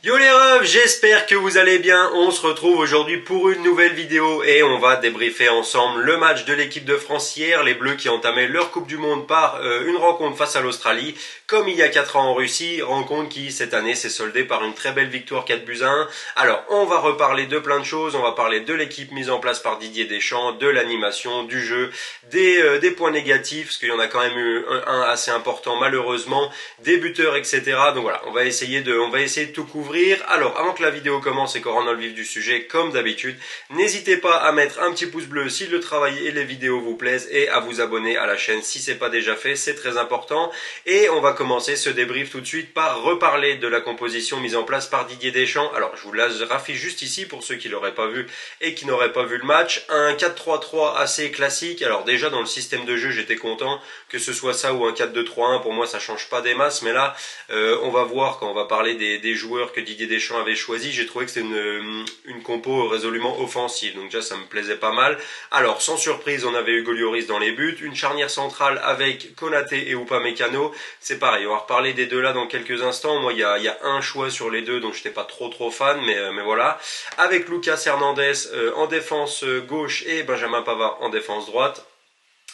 Yo les refs, j'espère que vous allez bien. On se retrouve aujourd'hui pour une nouvelle vidéo et on va débriefer ensemble le match de l'équipe de France hier, les Bleus qui entamaient leur Coupe du Monde par une rencontre face à l'Australie, comme il y a 4 ans en Russie, rencontre qui cette année s'est soldée par une très belle victoire 4 buts à 1. Alors on va reparler de plein de choses, on va parler de l'équipe mise en place par Didier Deschamps, de l'animation, du jeu, des points négatifs, parce qu'il y en a quand même eu un assez important malheureusement, des buteurs, etc. Donc voilà, on va essayer de tout couvrir. Alors, avant que la vidéo commence et qu'on rentre dans le vif du sujet, comme d'habitude, n'hésitez pas à mettre un petit pouce bleu si le travail et les vidéos vous plaisent et à vous abonner à la chaîne si c'est pas déjà fait, c'est très important. Et on va commencer ce débrief tout de suite par reparler de la composition mise en place par Didier Deschamps. Alors, je vous la raffiche juste ici pour ceux qui l'auraient pas vu et qui n'auraient pas vu le match. Un 4-3-3 assez classique. Alors déjà, dans le système de jeu, j'étais content que ce soit ça ou un 4-2-3-1. Pour moi, ça change pas des masses, mais là, on va voir quand on va parler des joueurs que Didier Deschamps avait choisi. J'ai trouvé que c'était une compo résolument offensive, donc déjà ça me plaisait pas mal. Alors sans surprise, on avait Hugo Lloris dans les buts, une charnière centrale avec Konaté et Upamecano. C'est pareil, on va reparler des deux là dans quelques instants. Moi il y a un choix sur les deux, donc j'étais pas trop fan, mais voilà. Avec Lucas Hernandez en défense gauche et Benjamin Pavard en défense droite.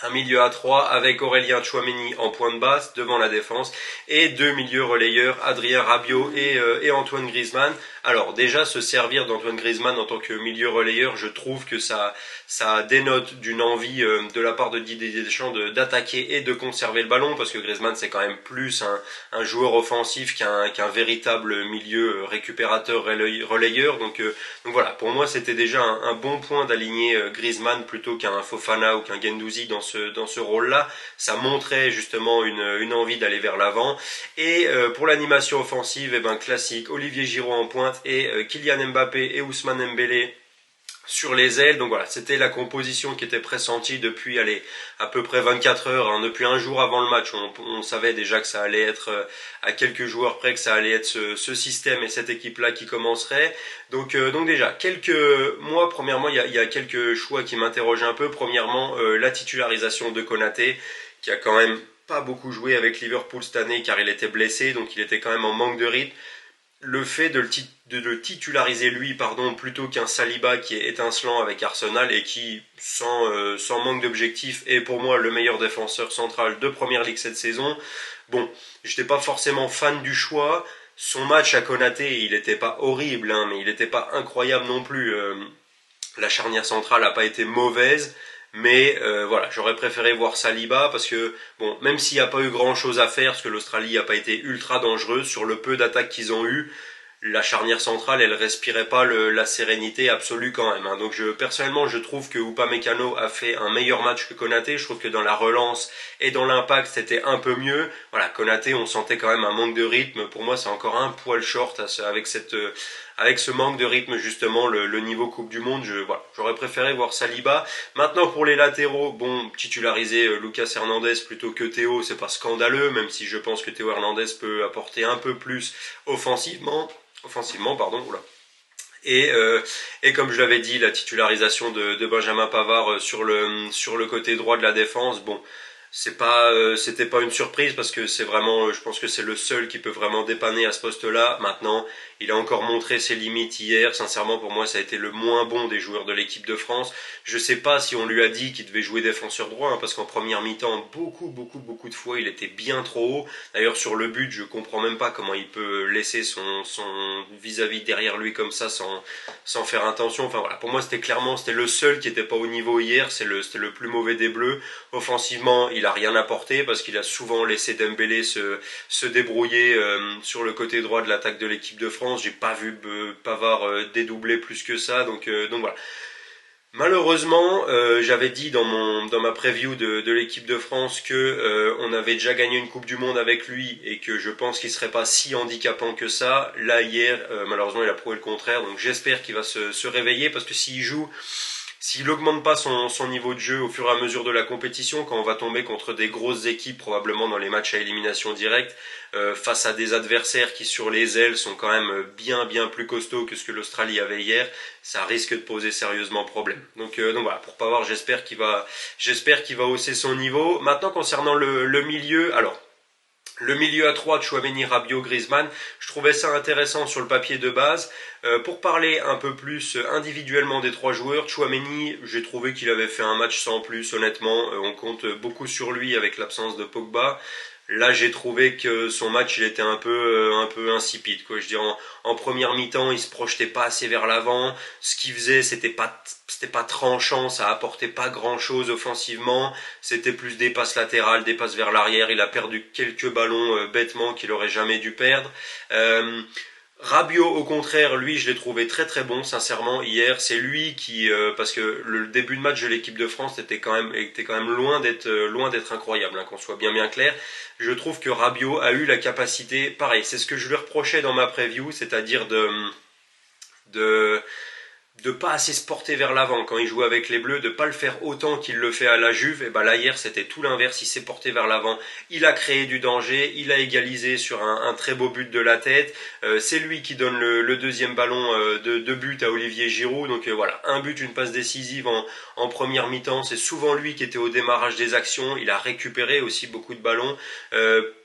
Un milieu à 3 avec Aurélien Tchouameni en point de basse devant la défense et deux milieux relayeurs, Adrien Rabiot et Antoine Griezmann. Alors déjà se servir d'Antoine Griezmann en tant que milieu relayeur, je trouve que ça dénote d'une envie de la part de Didier Deschamps d'attaquer et de conserver le ballon, parce que Griezmann c'est quand même plus un joueur offensif qu'un véritable milieu récupérateur relayeur. Donc voilà, pour moi c'était déjà un bon point d'aligner Griezmann plutôt qu'un Fofana ou qu'un Guendouzi dans ce rôle-là. Ça montrait justement une envie d'aller vers l'avant. Et pour l'animation offensive, eh ben classique, Olivier Giroud en pointe et Kylian Mbappé et Ousmane Dembélé sur les ailes. Donc voilà, c'était la composition qui était pressentie depuis à peu près 24 heures, hein, depuis un jour avant le match. On savait déjà que ça allait être, à quelques joueurs près, que ça allait être ce système et cette équipe-là qui commencerait. Donc déjà, moi, premièrement, il y a quelques choix qui m'interrogent un peu. Premièrement, la titularisation de Konaté, qui a quand même pas beaucoup joué avec Liverpool cette année car il était blessé, donc il était quand même en manque de rythme. Le fait de le titulariser lui, pardon, plutôt qu'un Saliba qui est étincelant avec Arsenal et qui, sans manque d'objectif, est pour moi le meilleur défenseur central de Première Ligue cette saison. Bon, j'étais pas forcément fan du choix. Son match à Konaté, il était pas horrible, hein, mais il était pas incroyable non plus. La charnière centrale a pas été mauvaise, mais voilà, j'aurais préféré voir Saliba parce que, bon, même s'il n'y a pas eu grand chose à faire, parce que l'Australie n'a pas été ultra dangereuse sur le peu d'attaques qu'ils ont eu, la charnière centrale, elle respirait pas la sérénité absolue quand même, hein. Donc personnellement, je trouve que Upamecano a fait un meilleur match que Konaté. Je trouve que dans la relance et dans l'impact, c'était un peu mieux. Voilà, Konaté, on sentait quand même un manque de rythme. Pour moi, c'est encore un poil short avec ce manque de rythme justement, le niveau Coupe du Monde. Voilà, j'aurais préféré voir Saliba. Maintenant pour les latéraux, bon, titulariser Lucas Hernandez plutôt que Théo, c'est pas scandaleux, même si je pense que Théo Hernandez peut apporter un peu plus offensivement, pardon, oula. Et, euh, et comme je l'avais dit, la titularisation de Benjamin Pavard sur le côté droit de la défense, bon, c'était pas une surprise parce que c'est vraiment, je pense que c'est le seul qui peut vraiment dépanner à ce poste-là. Maintenant, il a encore montré ses limites hier. Sincèrement, pour moi, ça a été le moins bon des joueurs de l'équipe de France. Je sais pas si on lui a dit qu'il devait jouer défenseur droit, hein, parce qu'en première mi-temps, beaucoup de fois, il était bien trop haut. D'ailleurs, sur le but, je comprends même pas comment il peut laisser son vis-à-vis derrière lui comme ça sans faire attention. Enfin voilà, pour moi, c'était le seul qui était pas au niveau hier. C'était le plus mauvais des Bleus. Offensivement, il a rien apporté parce qu'il a souvent laissé Dembélé se débrouiller sur le côté droit de l'attaque de l'équipe de France. J'ai pas vu Pavard dédoubler plus que ça, donc voilà. Malheureusement, j'avais dit dans ma preview de l'équipe de France que on avait déjà gagné une Coupe du Monde avec lui et que je pense qu'il serait pas si handicapant que ça. Là hier, malheureusement, il a prouvé le contraire. Donc j'espère qu'il va se réveiller, parce que s'il augmente pas son niveau de jeu au fur et à mesure de la compétition, quand on va tomber contre des grosses équipes, probablement dans les matchs à élimination directe, face à des adversaires qui sur les ailes sont quand même bien plus costauds que ce que l'Australie avait hier, ça risque de poser sérieusement problème. Donc voilà, pour Pavard, j'espère qu'il va hausser son niveau. Maintenant concernant le milieu, alors Le milieu à 3 de Tchouaméni, Rabiot, Griezmann, je trouvais ça intéressant sur le papier de base. Pour parler un peu plus individuellement des trois joueurs, Tchouaméni, j'ai trouvé qu'il avait fait un match sans plus, honnêtement. On compte beaucoup sur lui avec l'absence de Pogba. Là, j'ai trouvé que son match, il était un peu insipide, quoi. Je dirais, en première mi-temps, il se projetait pas assez vers l'avant. Ce qu'il faisait, c'était pas tranchant, ça apportait pas grand-chose offensivement. C'était plus des passes latérales, des passes vers l'arrière. Il a perdu quelques ballons bêtement qu'il aurait jamais dû perdre. Rabiot, au contraire, lui, je l'ai trouvé très très bon, sincèrement, hier. C'est lui qui, parce que le début de match de l'équipe de France était quand même loin d'être incroyable, hein, qu'on soit bien clair. Je trouve que Rabiot a eu la capacité, pareil, c'est ce que je lui reprochais dans ma preview, c'est-à-dire de de pas assez se porter vers l'avant quand il joue avec les Bleus, de pas le faire autant qu'il le fait à la Juve. Et ben là hier c'était tout l'inverse, il s'est porté vers l'avant, il a créé du danger, il a égalisé sur un très beau but de la tête. C'est lui qui donne le deuxième ballon de but à Olivier Giroud. Donc voilà, un but, une passe décisive en première mi-temps. C'est souvent lui qui était au démarrage des actions. Il a récupéré aussi beaucoup de ballons.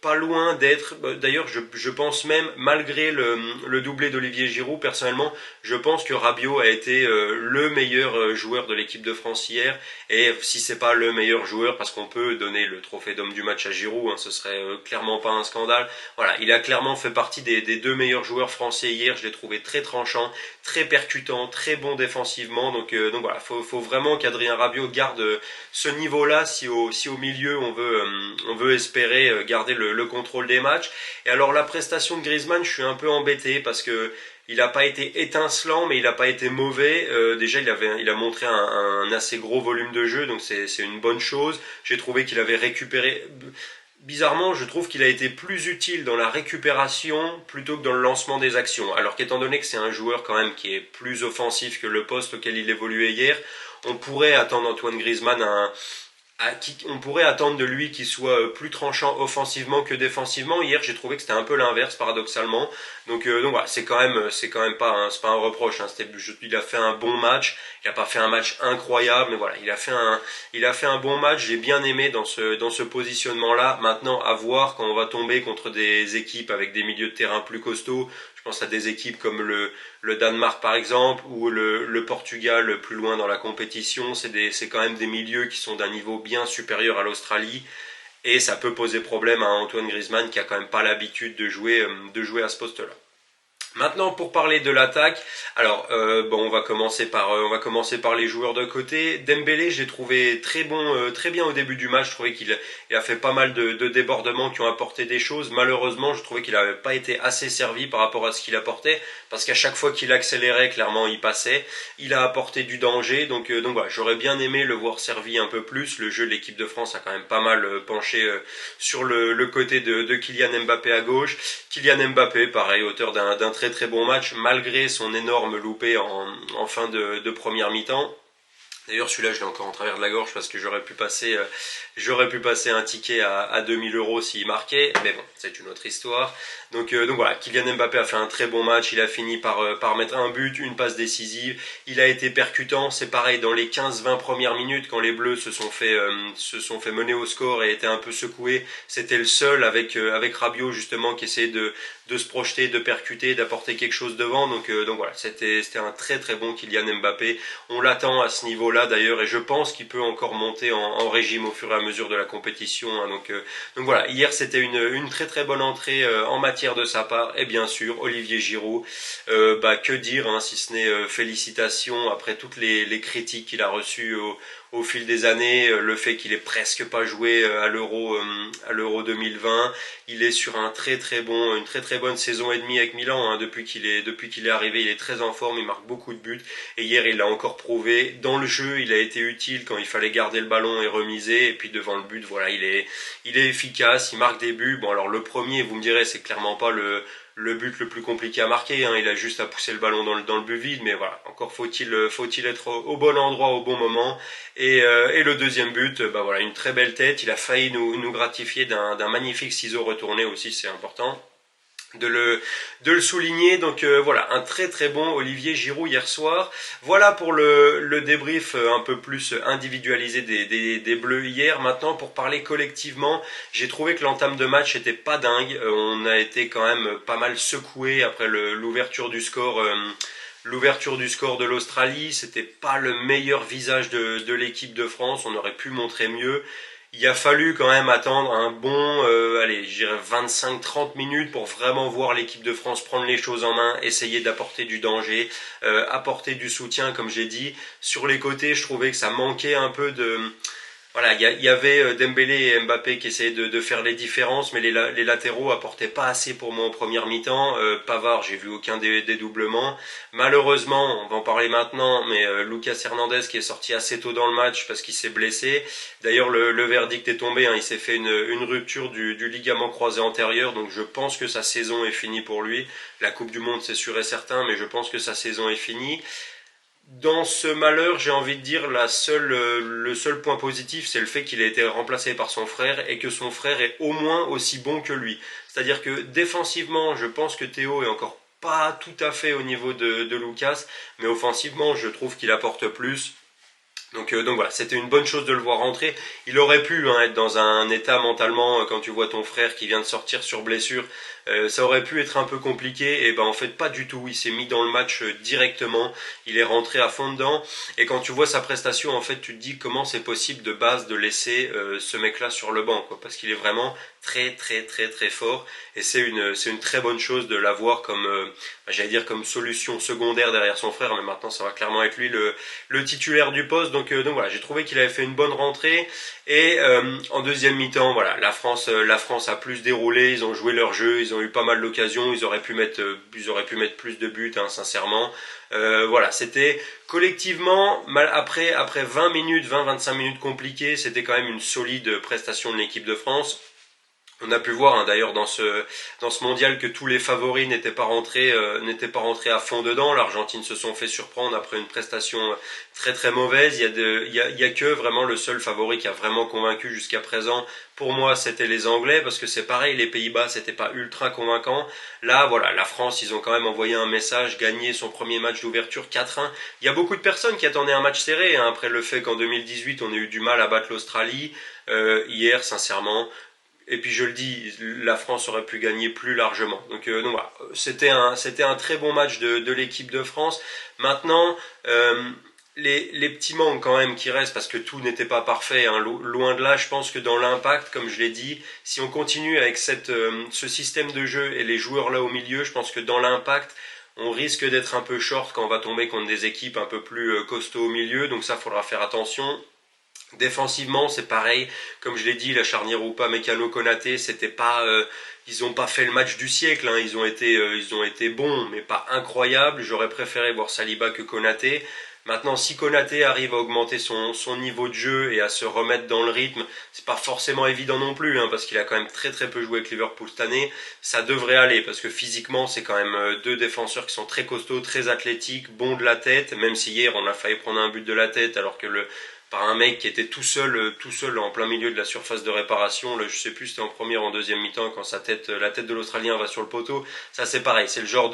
Pas loin d'être, d'ailleurs je pense même, malgré le doublé d'Olivier Giroud, personnellement, je pense que Rabiot a été le meilleur joueur de l'équipe de France hier, et si c'est pas le meilleur joueur, parce qu'on peut donner le trophée d'homme du match à Giroud, hein, ce serait clairement pas un scandale, voilà, il a clairement fait partie des deux meilleurs joueurs français hier, je l'ai trouvé très tranchant, très percutant, très bon défensivement, donc voilà, faut vraiment qu'Adrien Rabiot garde ce niveau-là si au milieu on veut espérer garder le contrôle des matchs. Et alors la prestation de Griezmann, je suis un peu embêté parce que il n'a pas été étincelant, mais il n'a pas été mauvais. Déjà, il a montré un assez gros volume de jeu, donc c'est une bonne chose. J'ai trouvé qu'il avait récupéré. Bizarrement, je trouve qu'il a été plus utile dans la récupération plutôt que dans le lancement des actions. Alors qu'étant donné que c'est un joueur quand même qui est plus offensif que le poste auquel il évoluait hier, on pourrait attendre Antoine Griezmann on pourrait attendre de lui qu'il soit plus tranchant offensivement que défensivement. Hier, j'ai trouvé que c'était un peu l'inverse, paradoxalement. Donc voilà, c'est quand même pas, c'est pas un reproche. Hein. Il a fait un bon match. Il a pas fait un match incroyable, mais voilà, il a fait un bon match. J'ai bien aimé dans ce positionnement-là. Maintenant, à voir quand on va tomber contre des équipes avec des milieux de terrain plus costauds. Je pense à des équipes comme le Danemark par exemple, ou le Portugal plus loin dans la compétition. C'est quand même des milieux qui sont d'un niveau bien supérieur à l'Australie. Et ça peut poser problème à Antoine Griezmann qui a quand même pas l'habitude de jouer à ce poste-là. Maintenant, pour parler de l'attaque, alors on va commencer par les joueurs de côté. Dembélé, j'ai trouvé très bon, très bien au début du match. Je trouvais qu'il a fait pas mal de débordements qui ont apporté des choses. Malheureusement, je trouvais qu'il n'avait pas été assez servi par rapport à ce qu'il apportait, parce qu'à chaque fois qu'il accélérait, clairement, il passait. Il a apporté du danger, donc voilà, j'aurais bien aimé le voir servi un peu plus. Le jeu de l'équipe de France a quand même pas mal penché sur le côté de Kylian Mbappé à gauche. Kylian Mbappé, pareil, auteur d'un très très bon match, malgré son énorme loupé en fin de première mi-temps. D'ailleurs, celui-là, je l'ai encore en travers de la gorge parce que j'aurais pu passer un ticket à 2000 € s'il marquait, mais bon, c'est une autre histoire. Donc voilà, Kylian Mbappé a fait un très bon match, il a fini par mettre un but, une passe décisive, il a été percutant, c'est pareil, dans les 15-20 premières minutes, quand les Bleus se sont fait mener au score et étaient un peu secoués, c'était le seul avec Rabiot justement qui essayait de se projeter, de percuter, d'apporter quelque chose devant, donc voilà, c'était un très très bon Kylian Mbappé, on l'attend à ce niveau-là d'ailleurs, et je pense qu'il peut encore monter en régime au fur et à mesure de la compétition, hein, donc voilà, hier c'était une très très bonne entrée en matière de sa part, et bien sûr Olivier Giroud, que dire hein, si ce n'est félicitations après toutes les critiques qu'il a reçues au fil des années, le fait qu'il ait presque pas joué à l'Euro 2020, il est sur une très très bonne saison et demie avec Milan, hein, depuis qu'il est arrivé, il est très en forme, il marque beaucoup de buts, et hier il l'a encore prouvé, dans le jeu il a été utile quand il fallait garder le ballon et remiser, et puis devant le but, voilà, il est efficace, il marque des buts, bon alors le premier, vous me direz, c'est clairement pas le but le plus compliqué à marquer, hein, il a juste à pousser le ballon dans le but vide, mais voilà, encore faut-il être au bon endroit au bon moment, et le deuxième but, voilà, une très belle tête, il a failli nous gratifier d'un magnifique ciseau retourné aussi, c'est important. de le souligner. Donc voilà, un très très bon Olivier Giroud hier soir. Voilà pour le débrief un peu plus individualisé des Bleus hier. Maintenant, pour parler collectivement, j'ai trouvé que l'entame de match était pas dingue. On a été quand même pas mal secoué après l'ouverture du score. L'ouverture du score de l'Australie, c'était pas le meilleur visage de l'équipe de France. On aurait pu montrer mieux. Il a fallu quand même attendre un bon, allez, je dirais 25-30 minutes pour vraiment voir l'équipe de France prendre les choses en main, essayer d'apporter du danger, apporter du soutien, comme j'ai dit. Sur les côtés, je trouvais que ça manquait un peu de... Voilà, il y avait Dembélé et Mbappé qui essayaient de faire les différences, mais les latéraux apportaient pas assez pour moi en première mi-temps. Pavard, j'ai vu aucun dédoublement. Malheureusement, on va en parler maintenant, mais Lucas Hernandez qui est sorti assez tôt dans le match parce qu'il s'est blessé. D'ailleurs, le verdict est tombé, hein, il s'est fait une rupture du ligament croisé antérieur, donc je pense que sa saison est finie pour lui. La Coupe du Monde, c'est sûr et certain, mais je pense que sa saison est finie. Dans ce malheur, j'ai envie de dire, le seul point positif, c'est le fait qu'il a été remplacé par son frère et que son frère est au moins aussi bon que lui. C'est-à-dire que défensivement, je pense que Théo est encore pas tout à fait au niveau de Lucas, mais offensivement, je trouve qu'il apporte plus. Donc voilà, c'était une bonne chose de le voir rentrer. Il aurait pu être dans un état mentalement, quand tu vois ton frère qui vient de sortir sur blessure, ça aurait pu être un peu compliqué. Et ben en fait pas du tout. Il s'est mis dans le match directement. Il est rentré à fond dedans. Et quand tu vois sa prestation, en fait, tu te dis comment c'est possible de base de laisser ce mec-là sur le banc, quoi, parce qu'il est vraiment très très très très fort. Et c'est une très bonne chose de l'avoir comme j'allais dire comme solution secondaire derrière son frère, mais maintenant ça va clairement être lui le titulaire du poste. Donc voilà, j'ai trouvé qu'il avait fait une bonne rentrée. Et en deuxième mi-temps, voilà, la France a plus déroulé, ils ont joué leur jeu, ils ont eu pas mal d'occasions, ils auraient pu mettre plus de buts, hein, sincèrement. Voilà, c'était collectivement, après 20-25 minutes compliquées, c'était quand même une solide prestation de l'équipe de France. On a pu voir d'ailleurs dans ce mondial que tous les favoris n'étaient pas rentrés à fond dedans. L'Argentine se sont fait surprendre après une prestation très très mauvaise. Il y a que vraiment le seul favori qui a vraiment convaincu jusqu'à présent. Pour moi, c'était les Anglais parce que c'est pareil, les Pays-Bas c'était pas ultra convaincant. Là, voilà, la France, ils ont quand même envoyé un message, gagné son premier match d'ouverture 4-1. Il y a beaucoup de personnes qui attendaient un match serré après le fait qu'en 2018 on ait eu du mal à battre l'Australie. Hier, sincèrement. Et puis je le dis, la France aurait pu gagner plus largement. Donc voilà, c'était un très bon match de l'équipe de France. Maintenant, les petits manques quand même qui restent, parce que tout n'était pas parfait, hein, loin de là, je pense que dans l'impact, comme je l'ai dit, si on continue avec ce système de jeu et les joueurs là au milieu, je pense que dans l'impact, on risque d'être un peu short quand on va tomber contre des équipes un peu plus costauds au milieu, donc ça, faudra faire attention. Défensivement, c'est pareil. Comme je l'ai dit, la charnière Upamecano Konaté, c'était pas, ils ont pas fait le match du siècle. Hein. Ils ont été bons, mais pas incroyables. J'aurais préféré voir Saliba que Konaté. Maintenant, si Konaté arrive à augmenter son niveau de jeu et à se remettre dans le rythme, c'est pas forcément évident non plus, hein, parce qu'il a quand même très très peu joué avec Liverpool cette année. Ça devrait aller, parce que physiquement, c'est quand même deux défenseurs qui sont très costauds, très athlétiques, bons de la tête. Même si hier, on a failli prendre un but de la tête, alors que par un mec qui était tout seul en plein milieu de la surface de réparation. Je sais plus, c'était en première ou en deuxième mi-temps quand la tête de l'Australien va sur le poteau. Ça c'est pareil, c'est le genre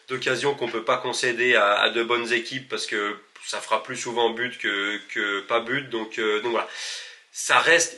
d'occasion qu'on peut pas concéder à de bonnes équipes parce que ça fera plus souvent but que pas but. Donc voilà.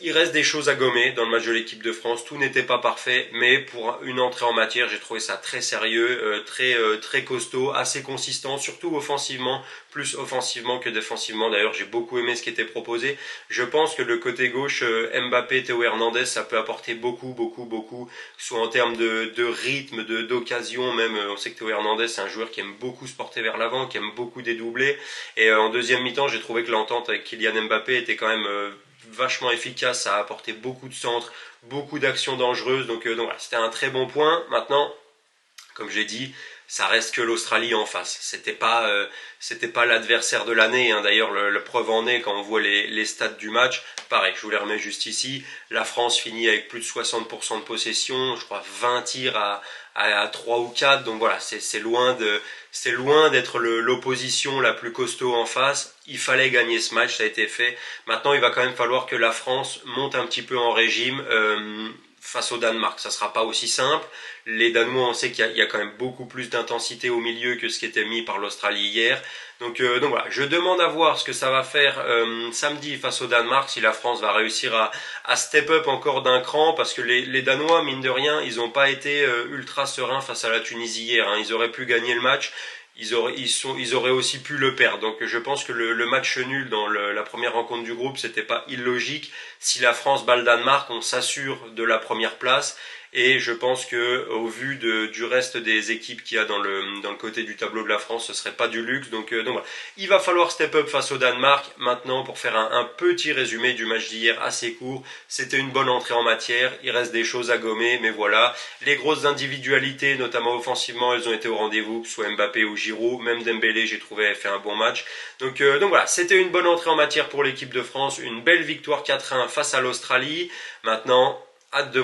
Il reste des choses à gommer dans le match de l'équipe de France. Tout n'était pas parfait, mais pour une entrée en matière, j'ai trouvé ça très sérieux, très costaud, assez consistant, surtout offensivement, plus offensivement que défensivement. D'ailleurs, j'ai beaucoup aimé ce qui était proposé. Je pense que le côté gauche, Mbappé, Théo Hernandez, ça peut apporter beaucoup, beaucoup, beaucoup, soit en termes de rythme, d'occasion. Même, on sait que Théo Hernandez, c'est un joueur qui aime beaucoup se porter vers l'avant, qui aime beaucoup dédoubler. Et en deuxième mi-temps, j'ai trouvé que l'entente avec Kylian Mbappé était quand même vachement efficace, ça a apporté beaucoup de centres, beaucoup d'actions dangereuses, donc voilà, c'était un très bon point. Maintenant, comme j'ai dit, ça reste que l'Australie en face. C'était pas l'adversaire de l'année, hein. D'ailleurs, le preuve en est quand on voit les stats du match. Pareil, je vous les remets juste ici. La France finit avec plus de 60% de possession, je crois 20 tirs à 3 ou 4. Donc voilà, c'est loin d'être l'opposition la plus costaud en face. Il fallait gagner ce match, ça a été fait. Maintenant, il va quand même falloir que la France monte un petit peu en régime. face au Danemark. Ça sera pas aussi simple. Les Danois, on sait qu'il y a quand même beaucoup plus d'intensité au milieu que ce qui était mis par l'Australie hier. Donc voilà, je demande à voir ce que ça va faire samedi face au Danemark, si la France va réussir à step up encore d'un cran, parce que les Danois, mine de rien, ils n'ont pas été ultra sereins face à la Tunisie hier. Hein. Ils auraient pu gagner le match. Ils auraient aussi pu le perdre. Donc je pense que le match nul dans la première rencontre du groupe, c'était pas illogique. Si la France bat le Danemark, on s'assure de la première place. Et je pense que au vu du reste des équipes qu'il y a dans le côté du tableau de la France, ce serait pas du luxe. Donc voilà. Il va falloir step up face au Danemark. Maintenant, pour faire un petit résumé du match d'hier assez court, c'était une bonne entrée en matière. Il reste des choses à gommer, mais voilà. Les grosses individualités, notamment offensivement, elles ont été au rendez-vous, que ce soit Mbappé ou Giroud. Même Dembélé, j'ai trouvé, a fait un bon match. Donc voilà, c'était une bonne entrée en matière pour l'équipe de France. Une belle victoire 4-1 face à l'Australie. Maintenant, hâte de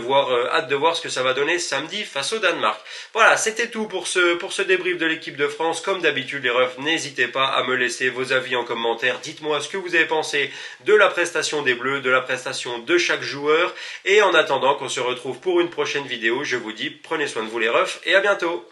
voir ce que ça va donner samedi face au Danemark. Voilà, c'était tout pour ce débrief de l'équipe de France. Comme d'habitude, les refs, n'hésitez pas à me laisser vos avis en commentaire. Dites-moi ce que vous avez pensé de la prestation des Bleus, de la prestation de chaque joueur. Et en attendant qu'on se retrouve pour une prochaine vidéo, je vous dis prenez soin de vous les refs et à bientôt.